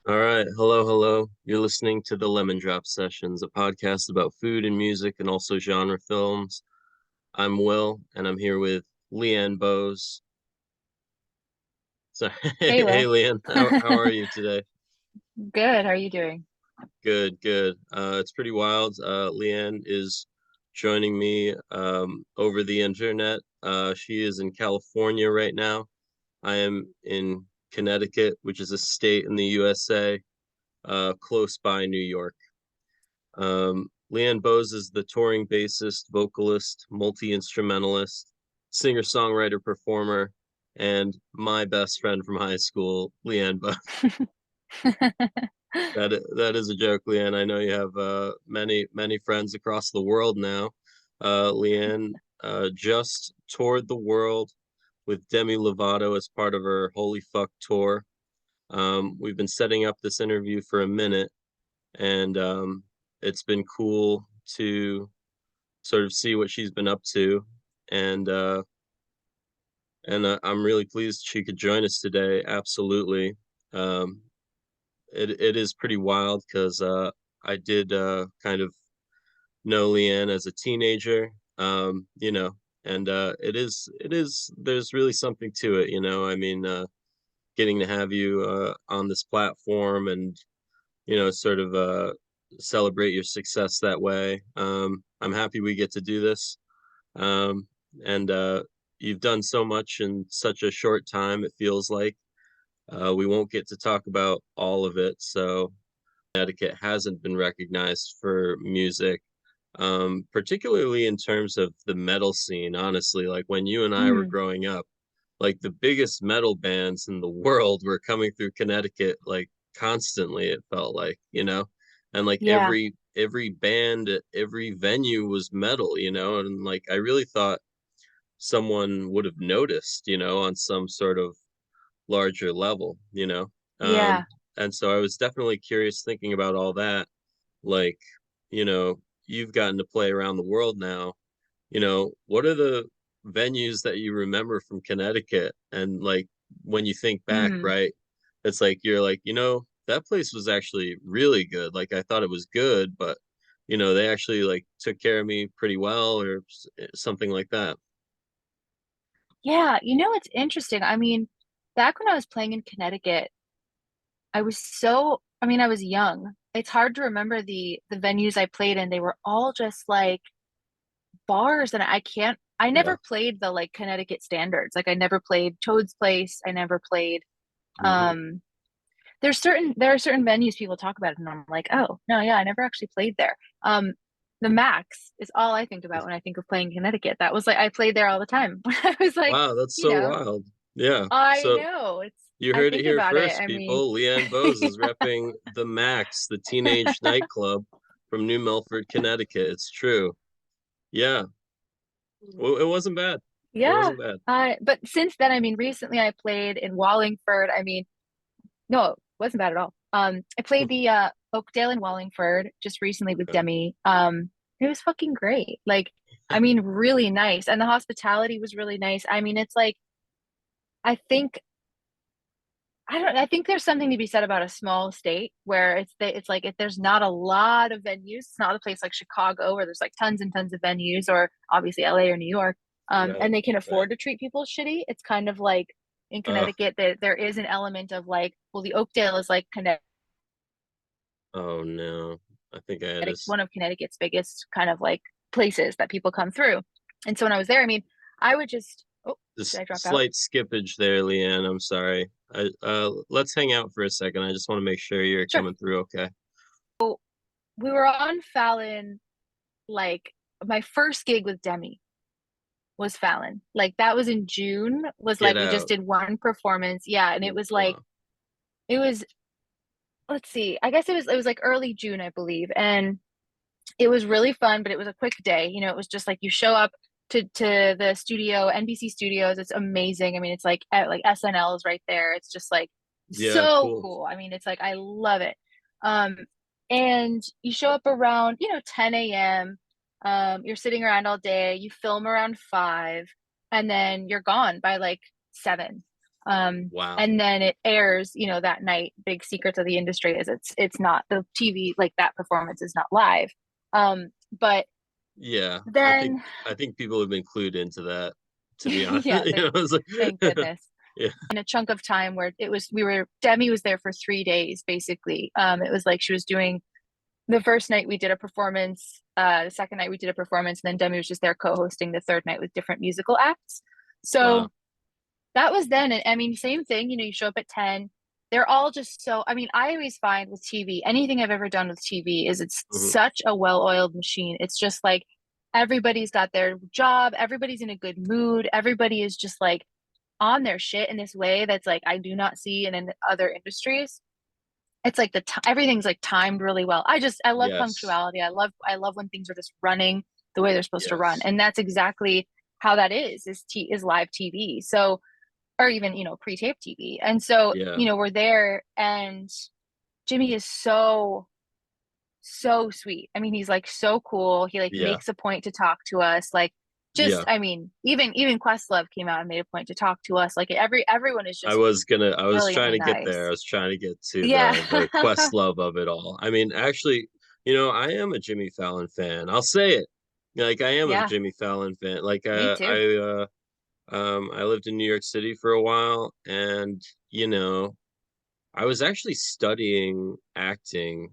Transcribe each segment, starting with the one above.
All right. Hello, hello. You're listening to the Lemon Drop Sessions, a podcast about food and music and also genre films. I'm Will, and I'm here with Leanne Bowes. So, Hey, hey, Will. Leanne, how are you today? Good. How are you doing? Good, good. It's pretty wild. Leanne is joining me over the internet. She is in California right now. I am in Connecticut, which is a state in the USA, close by New York. Leanne Bowes is the touring bassist, vocalist, multi-instrumentalist, singer-songwriter, performer, and my best friend from high school, Leanne Bowes. That is a joke, Leanne. I know you have many friends across the world now. Leanne just toured the world with Demi Lovato as part of her Holy Fuck tour. We've been setting up this interview for a minute, and it's been cool to sort of see what she's been up to, and I'm really pleased she could join us today. Absolutely. um it is pretty wild because I did kind of know Leanne as a teenager, and it is there's really something to it, I mean, getting to have you on this platform and sort of celebrate your success that way. I'm happy we get to do this. Um, and You've done so much in such a short time, it feels like. We won't get to talk about all of it. So, Connecticut hasn't been recognized for music, particularly in terms of the metal scene, honestly. Like when you and I were Mm, growing up, like the biggest metal bands in the world were coming through Connecticut like constantly, it felt like, and like yeah. every band at every venue was metal, and like I really thought someone would have noticed, on some sort of larger level. Um, Yeah. and so I was definitely curious thinking about all that. Like, you've gotten to play around the world now. What are the venues that you remember from Connecticut? And like when you think back, Mm, right? It's like you're like, that place was actually really good. Like I thought it was good, but they actually like took care of me pretty well or something like that. yeah. It's interesting. I mean, back when I was playing in Connecticut, I was young. It's hard to remember the venues I played in. They were all just like bars, and I Yeah. never played the like Connecticut standards. Like I never played Toad's Place. I never played Hmm. um there are certain venues people talk about it, and I'm like, oh no, yeah, I never actually played there. The Max is all I think about when I think of playing Connecticut. That was like I played there all the time when I was like, Wow, that's you so know, wild. Yeah. I So know it's you I heard it think here about it. first, I mean, people. Leanne Bowes is repping the Max, the teenage nightclub from New Milford, Connecticut. It's true. Yeah. Well, it wasn't bad. It yeah. wasn't bad. But since then, I mean, recently I played in Wallingford. I mean, no, it wasn't bad at all. I played the Oakdale in Wallingford just recently with Okay. Demi. It was fucking great. Like, I mean, really nice, and the hospitality was really nice. I mean, it's like I think I don't. I think there's something to be said about a small state where it's like if there's not a lot of venues. It's not a place like Chicago where there's like tons and tons of venues, or obviously LA or New York, Right. and they can Right. afford to treat people shitty. It's kind of like in Uh, Connecticut that there is an element of like, well, the Oakdale is like Connecticut, oh no. I think I had this one of Connecticut's biggest kind of like places that people come through. And so when I was there, I mean, I would just, oh, did this I drop out? slight skippage there, Leanne. I'm sorry. Let's hang out for a second. I just want to make sure you're Sure. coming through okay. We were on Fallon, like my first gig with Demi was Fallon. Like that was in June, was Get like we just out. did one performance. Yeah. And it was like, Wow. it was, let's see, I guess it was like early June, I believe. And it was really fun, but it was a quick day. It was just like you show up to the studio, NBC Studios. It's amazing. I mean, it's like SNL is right there. It's just like Yeah, so cool. cool. I mean, it's like I love it. Um, and you show up around 10 a.m. You're sitting around all day. You film around 5, and then you're gone by like 7. Wow. And then it airs, that night. Big secrets of the industry is it's not the TV, like that performance is not live. But Yeah, then I think people have been clued into that, to be honest. yeah, It's like thank goodness. yeah, In a chunk of time where Demi was there for 3 days basically. It was like she was doing the first night we did a performance, the second night we did a performance, and then Demi was just there co-hosting the third night with different musical acts. wow. So that was then. And I mean, same thing, you show up at 10. They're all just so, I mean, I always find with TV, anything I've ever done with TV is it's Hmm. such a well-oiled machine. It's just like everybody's got their job, everybody's in a good mood, everybody is just like on their shit in this way that's like I do not see in other industries. It's like everything's like timed really well. I love Yes, punctuality. I love when things are just running the way they're supposed to run. yes, And that's exactly how that is live TV. So or even, pre-tape TV. And so, yeah, we're there and Jimmy is so, so sweet. I mean, he's like so cool. He like yeah, makes a point to talk to us. Like just, yeah. I mean, even Questlove came out and made a point to talk to us. Like everyone is just I was trying brilliantly to get there. I nice. was trying to get to Yeah. the quest love of it all. I mean, actually, I am a Jimmy Fallon fan. I'll say it. Like I am a Yeah, Jimmy Fallon fan. Like me too. I lived in New York City for a while, and I was actually studying acting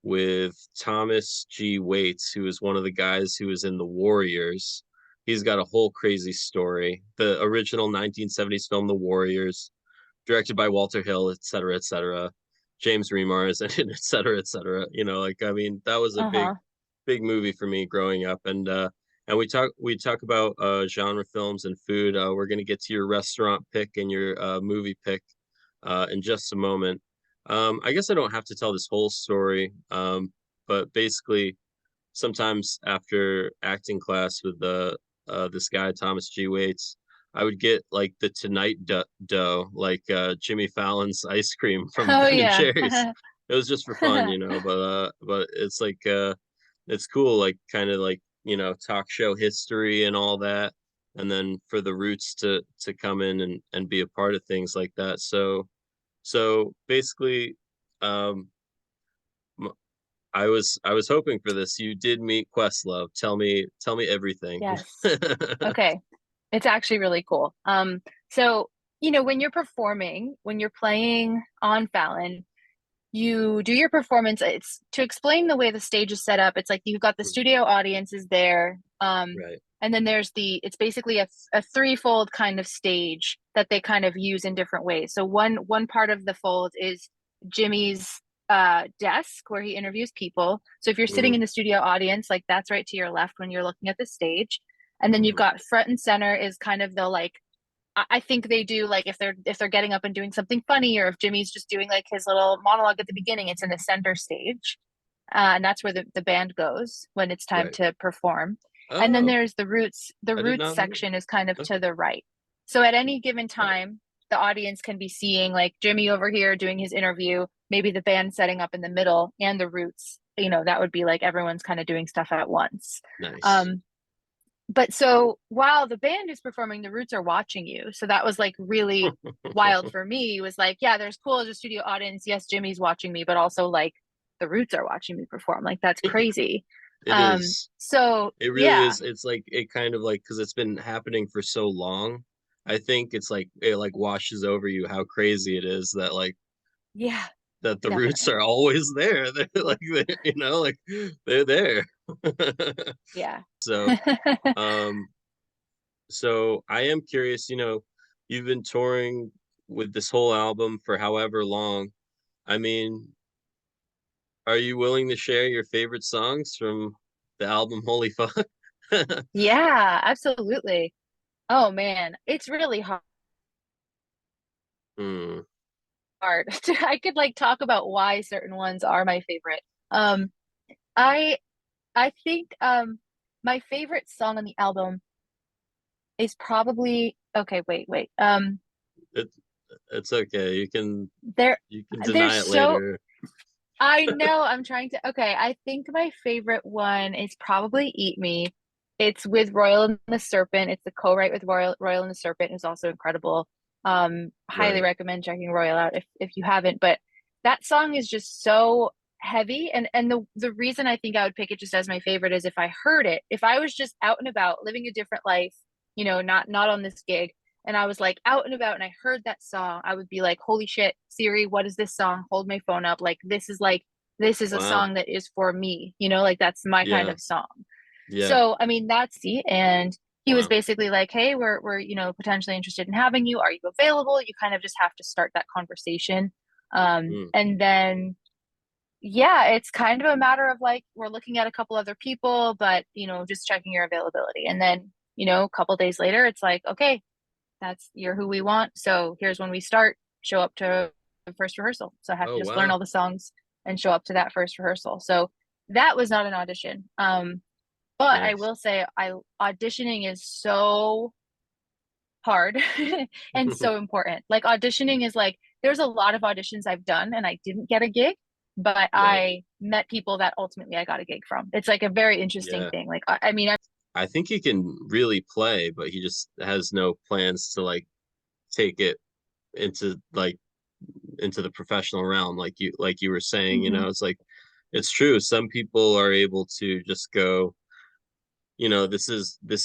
with Thomas G. Waits, who is one of the guys who was in The Warriors. He's got a whole crazy story. The original 1970s film, The Warriors, directed by Walter Hill, et cetera, et cetera. James Remar is in it, et cetera, et cetera. Like I mean, that was a Uh-huh. big movie for me growing up. And we talk about genre films and food. We're gonna get to your restaurant pick and your movie pick in just a moment. I guess I don't have to tell this whole story, but basically, sometimes after acting class with this guy Thomas G. Waits, I would get like the Tonight dough, like Jimmy Fallon's ice cream from Oh Ben and yeah. Jerry's. It was just for fun, but it's like it's cool, like kind of like talk show history and all that, and then for the Roots to come in and be a part of things like that. So basically, um, I was hoping for this. You did meet Questlove. Tell me everything. Yes. Okay. It's actually really cool. So, when you're performing, when you're playing on Fallon, you do your performance. It's to explain the way the stage is set up. It's like you've got the studio audiences there. Right. And then it's basically a threefold kind of stage that they kind of use in different ways. So one part of the fold is Jimmy's desk where he interviews people. So if you're sitting Hmm. in the studio audience, like that's right to your left when you're looking at the stage. And then you've Hmm. got front and center is kind of the like I think they do like if they're getting up and doing something funny or if Jimmy's just doing like his little monologue at the beginning, it's in the center stage. And that's where the band goes when it's time Right. to perform. And then Oh, there's the roots. The I did roots not know. section is kind of to Okay. the right. So at any given Right. time, the audience can be seeing like Jimmy over here doing his interview, maybe the band setting up in the middle, and the roots. That would be like everyone's kind of doing stuff at once. Nice. Um, but so while the band is performing, the Roots are watching you. So that was like really wild for me. It was like, yeah, there's cool as a studio audience. Yes, Jimmy's watching me, but also like the Roots are watching me perform. Like that's crazy. It is. So It really yeah, is. It's like it kind of like because it's been happening for so long. I think it's like it like washes over you how crazy it is that like yeah, that the roots definitely. are always there. They're like like they're there. Yeah. So um so I am curious, you've been touring with this whole album for however long. I mean, are you willing to share your favorite songs from the album Holy Fuck? Yeah, absolutely. Oh man, it's really Hmm. hard. I could like talk about why certain ones are my favorite. Um, I I think my favorite song on the album is probably okay, wait. It it's okay. There You can there's deny it so later. I know I'm trying to okay, I think my favorite one is probably Eat Me. It's with Royal and the Serpent. It's the co-write with Royal and the Serpent is also incredible. Highly Right. recommend checking Royal out if you haven't. But that song is just so heavy, and the reason I think I would pick it just as my favorite is if I heard it, if I was just out and about living a different life, not on this gig, and I was like out and about and I heard that song, I would be like, holy shit, Siri, what is this song? Hold my phone up. This is a Wow. song that is for me, like that's my kind Yeah. of song. Yeah. So, I mean, that's it. And he was Wow. basically like, hey, we're, potentially interested in having you. Are you available? You kind of just have to start that conversation. Mm. And then, yeah, it's kind of a matter of like, we're looking at a couple other people, but, just checking your availability. And then, a couple days later, it's like, okay, you're who we want. So here's when we start. Show up to the first rehearsal. So I have Oh to just learn wow. all the songs and show up to that first rehearsal. So that was not an audition. But I Nice. will say, I auditioning is so hard and so important. Like auditioning is like there's a lot of auditions I've done and I didn't get a gig, but Right. I met people that ultimately I got a gig from. It's like a very interesting Yeah. thing. Like I mean, I think he can really play, but he just has no plans to like take it into like into the professional realm like you were saying, Mhm. it's like it's true. Some people are able to just go, this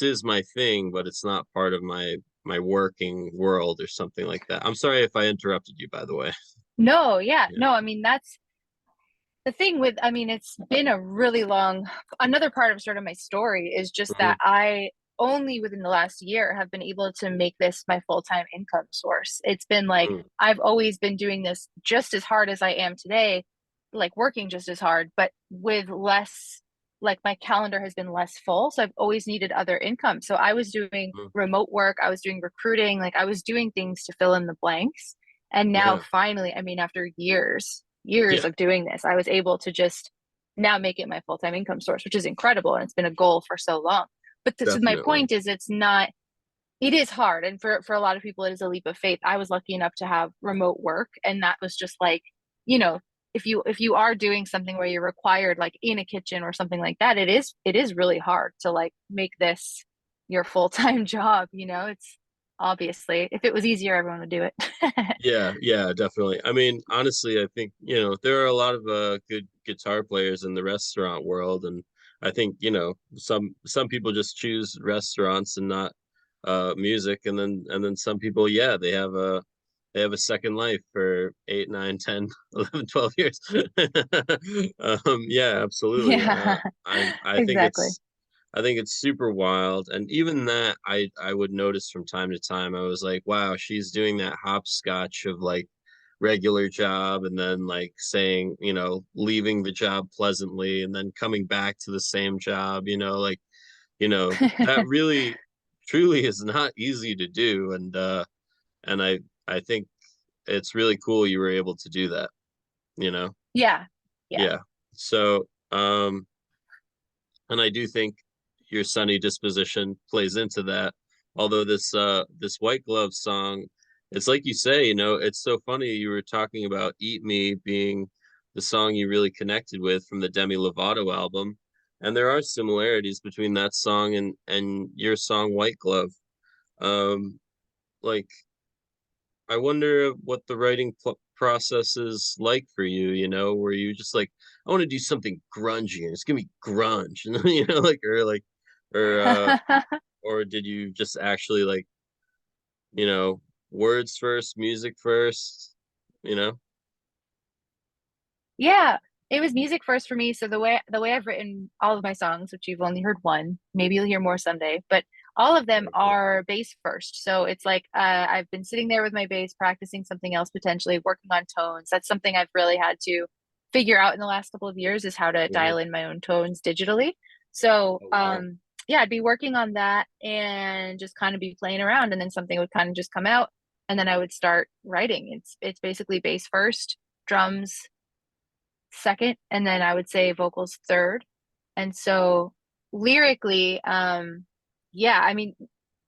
is my thing, but it's not part of my working world or something like that. I'm sorry if I interrupted you, by the way. No, yeah, Yeah. no, I mean that's the thing with, I mean, it's been a really long, another part of sort of my story is just that Hmm. I only within the last year have been able to make this my full-time income source. It's been like Hmm. I've always been doing this just as hard as I am today, like working just as hard, but with less, like my calendar has been less full. So I've always needed other income. So I was doing Hmm. remote work, I was doing recruiting, like I was doing things to fill in the blanks. And now Yeah. finally, I mean, after years Yeah. of doing this, I was able to just now make it my full-time income source, which is incredible. And it's been a goal for so long. But my Definitely. point is it's not, it is hard. And for a lot of people, it is a leap of faith. I was lucky enough to have remote work. And that was just like, you know, if you are doing something where you're required like in a kitchen or something like that, it is really hard to like make this your full-time job. It's obviously if it was easier, everyone would do it. Yeah, yeah, definitely. I mean, honestly, I think, there are a lot of good guitar players in the restaurant world, and I think, some people just choose restaurants and not music, and then some people, yeah, they have a second life for 8, 9, 10, 11, 12 years. Yeah, absolutely. Yeah, I think exactly. it's super wild. And even that I would notice from time to time. I was like, wow, she's doing that hopscotch of like regular job and then like saying, leaving the job pleasantly and then coming back to the same job, like, that really truly is not easy to do. And I think it's really cool you were able to do that, you know? Yeah. Yeah. Yeah. So, and I do think your sunny disposition plays into that. Although this White Glove song, it's like you say, it's so funny you were talking about Eat Me being the song you really connected with from the Demi Lovato album. And there are similarities between that song and your song White Glove. Um like I wonder what the writing process is like for you, where you just like, I want to do something grungy and it's gonna be grunge, and like or or did you just actually like, you know, words first, music first, you know? Yeah, it was music first for me. So the way I've written all of my songs, which you've only heard one, maybe you'll hear more someday, but all of them Very cool. are bass first. So it's like I've been sitting there with my bass, practicing something else, potentially working on tones. That's something I've really had to figure out in the last couple of years is how to Hmm. dial in my own tones digitally. So Oh wow. yeah, I'd be working on that and just kind of be playing around, and then something would kind of just come out, and then I would start writing. It's basically bass first, drums second, and then I would say vocals third. And so lyrically, yeah, I mean,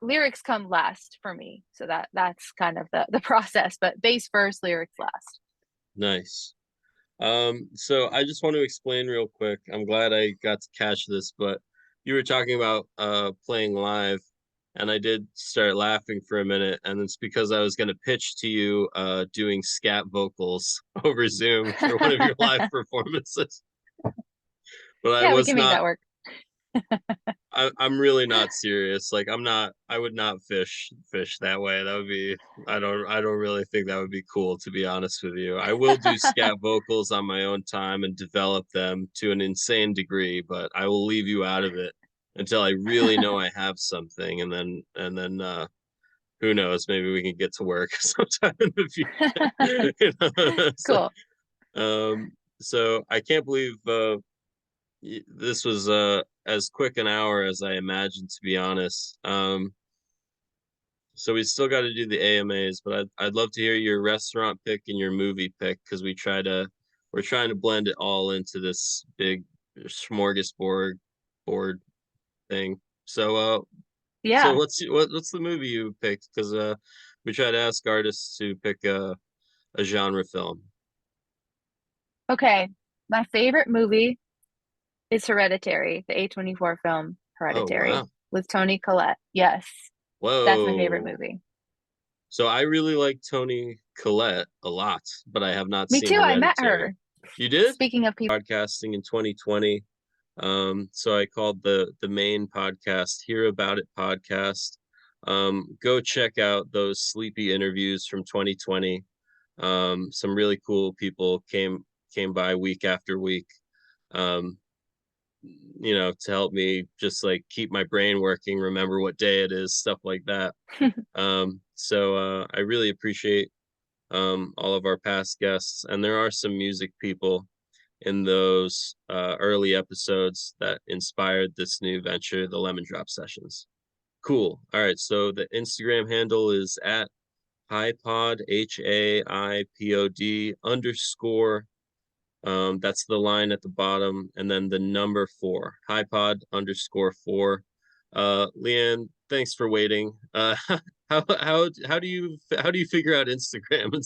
lyrics come last for me. So that's kind of the process, but bass first, lyrics last. Nice. So I just want to explain real quick. I'm glad I got to catch this, but you were talking about playing live. and I did start laughing for a minute, and it's because I was going to pitch to you doing scat vocals over Zoom for one of your live performances, but I Yeah, we was can make not. that work. I'm really not serious. Like I'm not. I would not fish that way. That would be. I don't really think that would be cool. To be honest with you, I will do scat vocals on my own time and develop them to an insane degree, but I will leave you out of it until I really know I have something, and then who knows? Maybe we can get to work sometime in the future. You know? Cool. So I can't believe this was as quick an hour as I imagined, to be honest. So we still got to do the AMAs, but I'd love to hear your restaurant pick and your movie pick because we're trying to blend it all into this big smorgasbord board thing. So Yeah. what's the movie you picked? Because we try to ask artists to pick a genre film. Okay. My favorite movie is Hereditary, the A24 film Oh Hereditary wow. with Toni Collette. Yes, that's my favorite Whoa. movie. So I really like Toni Collette a lot, but I have not Me seen too. I met Hereditary. her. You did? Speaking of people, Podcasting in 2020. So I called the main podcast Hear About It podcast. Go check out those sleepy interviews from 2020. Some really cool people came by week after week. Um, to help me just like keep my brain working, remember what day it is, stuff like that. So I really appreciate all of our past guests, and there are some music people in those early episodes that inspired this new venture, the Lemon Drop Sessions. Cool. All right. So the Instagram handle is at HiPod, HAIPOD underscore. That's the line at the bottom, and then the number 4, HiPod underscore 4. Leanne, thanks for waiting. How do you figure out Instagram and